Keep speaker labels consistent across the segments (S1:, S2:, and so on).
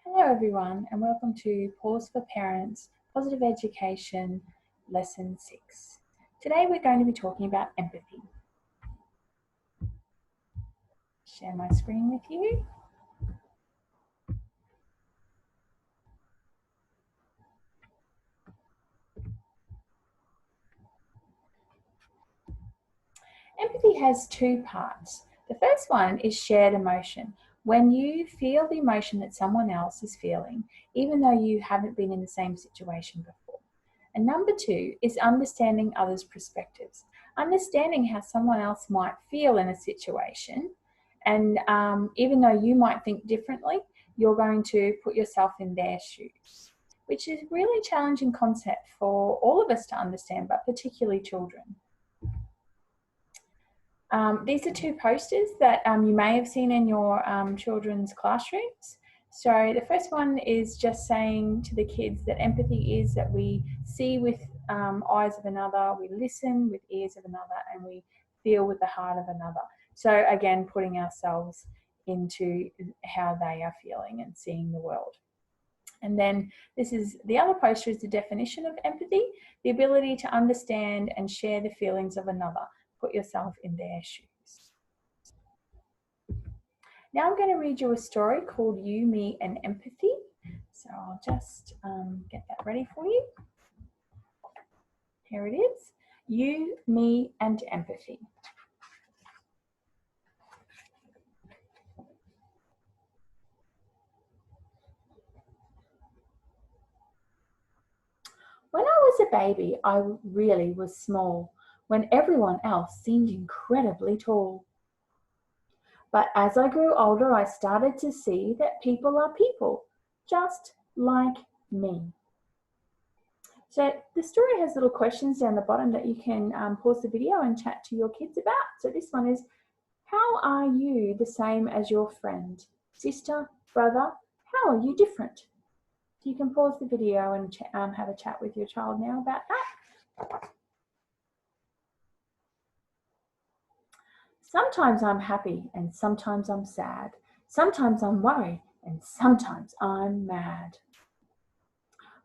S1: Hello everyone and welcome to Pause for Parents, Positive Education, Lesson 6. Today we're going to be talking about empathy. Share my screen with you. Empathy has two parts. The first one is shared emotion. When you feel the emotion that someone else is feeling, even though you haven't been in the same situation before. And number two is understanding others' perspectives. Understanding how someone else might feel in a situation. And even though you might think differently, you're going to put yourself in their shoes, which is a really challenging concept for all of us to understand, but particularly children. These are two posters that you may have seen in your children's classrooms. So the first one is just saying to the kids that empathy is that we see with eyes of another, we listen with ears of another, and we feel with the heart of another. So again, putting ourselves into how they are feeling and seeing the world. And then this is the other poster is the definition of empathy, the ability to understand and share the feelings of another. Put yourself in their shoes. Now I'm going to read you a story called You, Me and Empathy. So I'll just get that ready for you. Here it is. You, Me and Empathy. When I was a baby, I really was small, when everyone else seemed incredibly tall. But as I grew older, I started to see that people are people, just like me. So the story has little questions down the bottom that you can pause the video and chat to your kids about. So this one is, how are you the same as your friend? Sister, brother, how are you different? So you can pause the video and have a chat with your child now about that. Sometimes I'm happy and sometimes I'm sad. Sometimes I'm worried and sometimes I'm mad.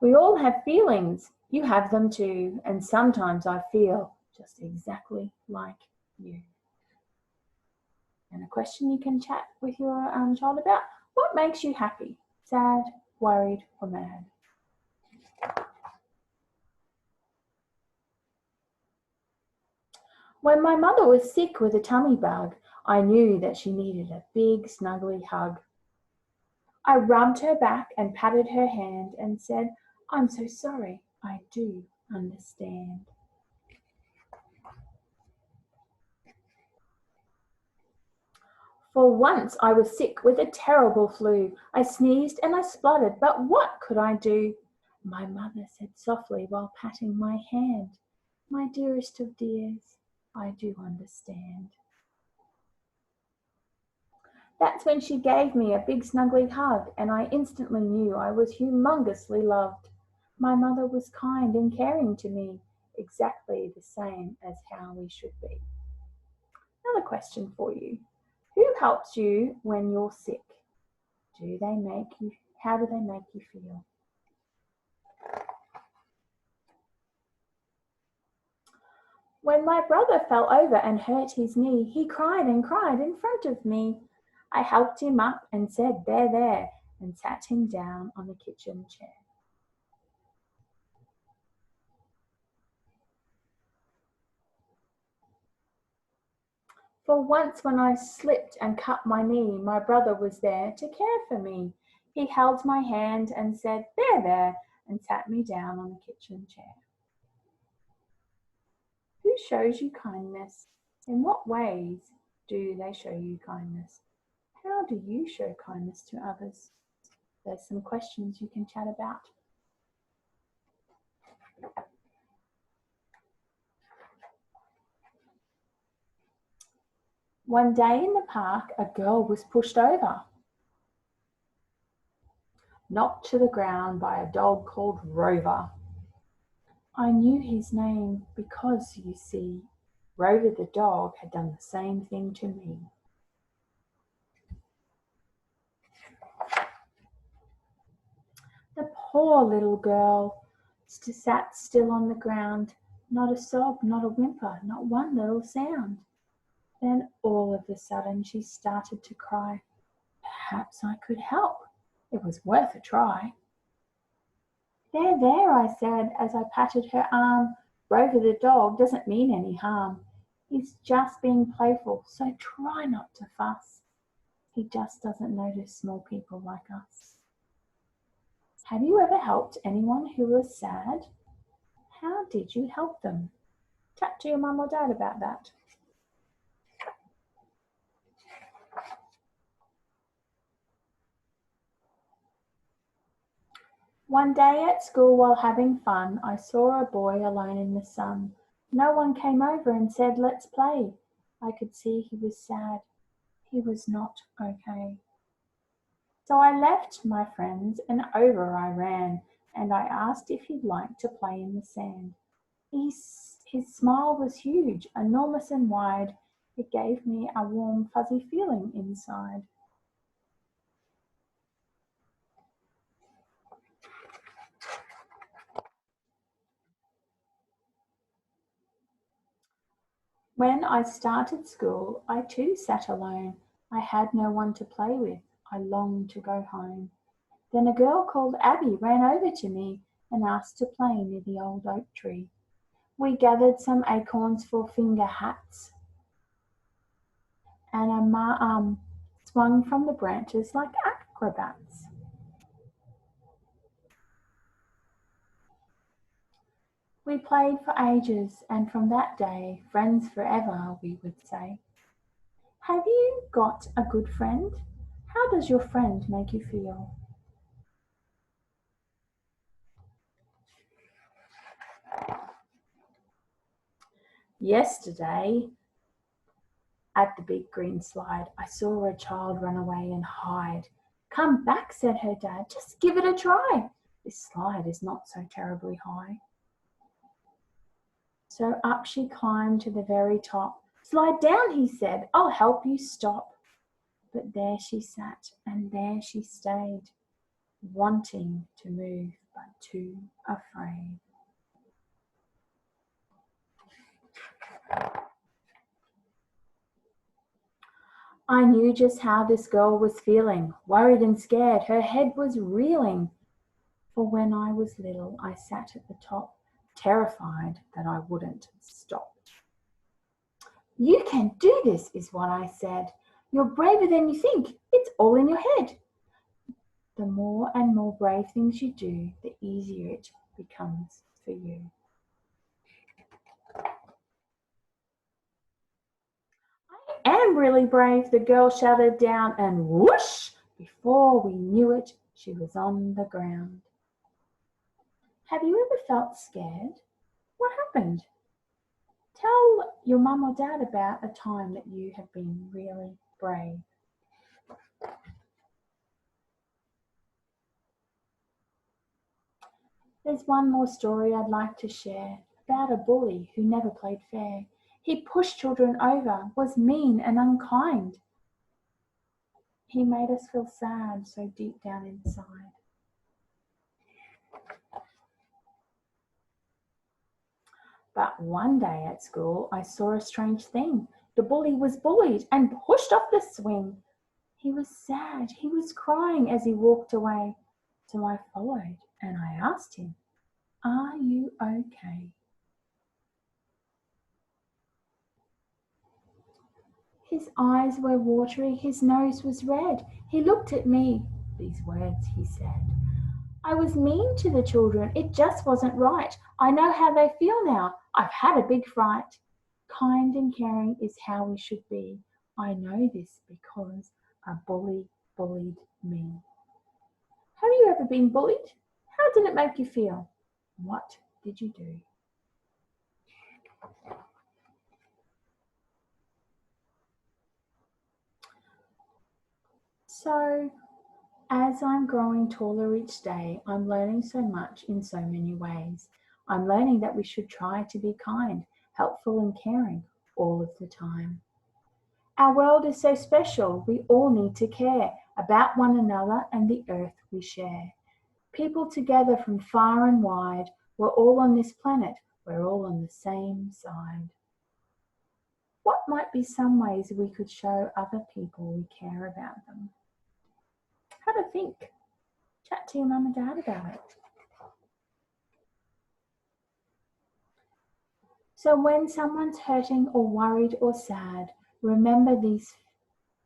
S1: We all have feelings. You have them too. And sometimes I feel just exactly like you. And a question you can chat with your child about, what makes you happy? Sad, worried, or mad? When my mother was sick with a tummy bug, I knew that she needed a big, snuggly hug. I rubbed her back and patted her hand and said, I'm so sorry, I do understand. For once I was sick with a terrible flu. I sneezed and I spluttered, but what could I do? My mother said softly while patting my hand, my dearest of dears, I do understand. That's when she gave me a big snuggly hug, and I instantly knew I was humongously loved. My mother was kind and caring to me, exactly the same as how we should be. Another question for you. Who helps you when you're sick? How do they make you feel? When my brother fell over and hurt his knee, he cried and cried in front of me. I helped him up and said, there, there, and sat him down on the kitchen chair. For once when I slipped and cut my knee, my brother was there to care for me. He held my hand and said, there, there, and sat me down on the kitchen chair. Who shows you kindness? In what ways do they show you kindness? How do you show kindness to others? There's some questions you can chat about. One day in the park, a girl was pushed over, knocked to the ground by a dog called Rover. I knew his name because, you see, Rover the dog had done the same thing to me. Poor little girl sat still on the ground, not a sob, not a whimper, not one little sound. Then all of a sudden she started to cry. Perhaps I could help. It was worth a try. There, there, I said as I patted her arm. Rover the dog doesn't mean any harm. He's just being playful, so try not to fuss. He just doesn't notice small people like us. Have you ever helped anyone who was sad? How did you help them? Chat to your mum or dad about that. One day at school while having fun, I saw a boy alone in the sun. No one came over and said, let's play. I could see he was sad. He was not okay. So I left my friends and over I ran, and I asked if he'd like to play in the sand. His smile was huge, enormous and wide. It gave me a warm, fuzzy feeling inside. When I started school, I too sat alone. I had no one to play with. I longed to go home. Then a girl called Abby ran over to me and asked to play near the old oak tree. We gathered some acorns for finger hats, and swung from the branches like acrobats. We played for ages, and from that day, friends forever, we would say. Have you got a good friend? How does your friend make you feel? Yesterday, at the big green slide, I saw a child run away and hide. Come back, said her dad, just give it a try. This slide is not so terribly high. So up she climbed to the very top. Slide down, he said, I'll help you stop. But there she sat and there she stayed, wanting to move but too afraid. I knew just how this girl was feeling, worried and scared. Her head was reeling. For when I was little, I sat at the top, terrified that I wouldn't stop. You can do this, is what I said. You're braver than you think. It's all in your head. The more and more brave things you do, the easier it becomes for you. I am really brave, the girl shouted down, and whoosh! Before we knew it, she was on the ground. Have you ever felt scared? What happened? Tell your mum or dad about a time that you have been really brave. There's one more story I'd like to share about a bully who never played fair. He pushed children over, was mean and unkind. He made us feel sad so deep down inside. But one day at school, I saw a strange thing. The bully was bullied and pushed off the swing. He was sad. He was crying as he walked away. So I followed and I asked him, are you okay? His eyes were watery, his nose was red. He looked at me. These words he said. I was mean to the children. It just wasn't right. I know how they feel now. I've had a big fright. Kind and caring is how we should be. I know this because a bully bullied me. Have you ever been bullied? How did it make you feel? What did you do? So, as I'm growing taller each day, I'm learning so much in so many ways. I'm learning that we should try to be kind, helpful and caring all of the time. Our world is so special, we all need to care about one another and the earth we share. People together from far and wide. We're all on this planet. We're all on the same side. What might be some ways we could show other people we care about them? Have a think. Chat to your mum and dad about it. So when someone's hurting or worried or sad, remember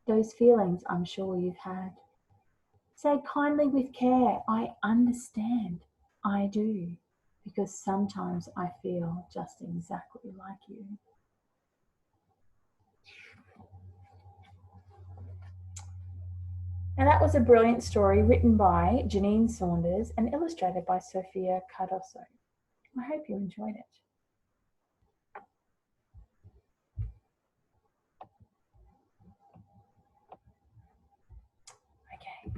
S1: those feelings I'm sure you've had. Say kindly with care, I understand. I do. Because sometimes I feel just exactly like you. And that was a brilliant story written by Janine Saunders and illustrated by Sophia Cardoso. I hope you enjoyed it. Okay.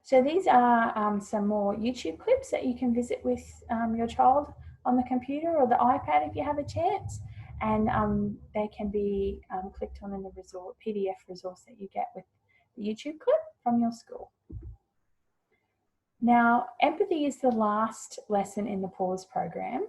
S1: So these are some more YouTube clips that you can visit with your child on the computer or the iPad if you have a chance. And they can be clicked on in the PDF resource that you get with the YouTube clip from your school. Now, empathy is the last lesson in the PAUSE program.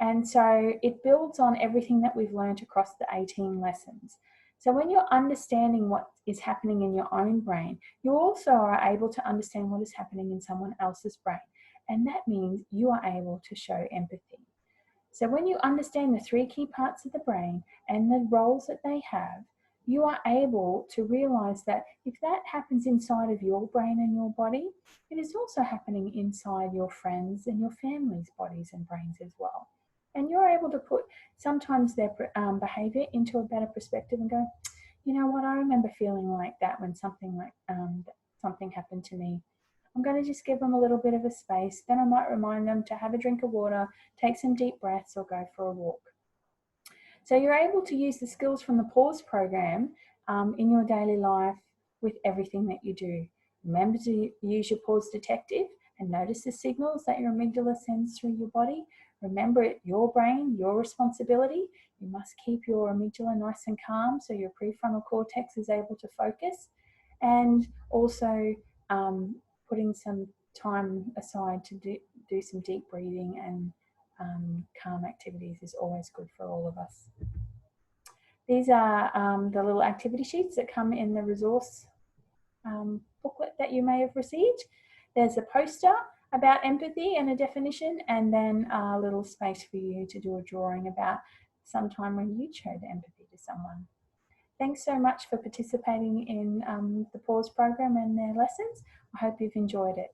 S1: And so it builds on everything that we've learned across the 18 lessons. So when you're understanding what is happening in your own brain, you also are able to understand what is happening in someone else's brain. And that means you are able to show empathy. So when you understand the 3 key parts of the brain and the roles that they have, you are able to realize that if that happens inside of your brain and your body, it is also happening inside your friends and your family's bodies and brains as well. And you're able to put sometimes their behavior into a better perspective and go, you know what, I remember feeling like that when something happened to me. I'm going to just give them a little bit of a space. Then I might remind them to have a drink of water, take some deep breaths, or go for a walk. So you're able to use the skills from the PAUSE program in your daily life with everything that you do. Remember to use your PAUSE detective and notice the signals that your amygdala sends through your body. Remember, your brain, your responsibility. You must keep your amygdala nice and calm so your prefrontal cortex is able to focus. And also putting some time aside to do some deep breathing and calm activities is always good for all of us. These are the little activity sheets that come in the resource booklet that you may have received. There's a poster about empathy and a definition, and then a little space for you to do a drawing about some time when you showed empathy to someone. Thanks so much for participating in the PAUSE program and their lessons. I hope you've enjoyed it.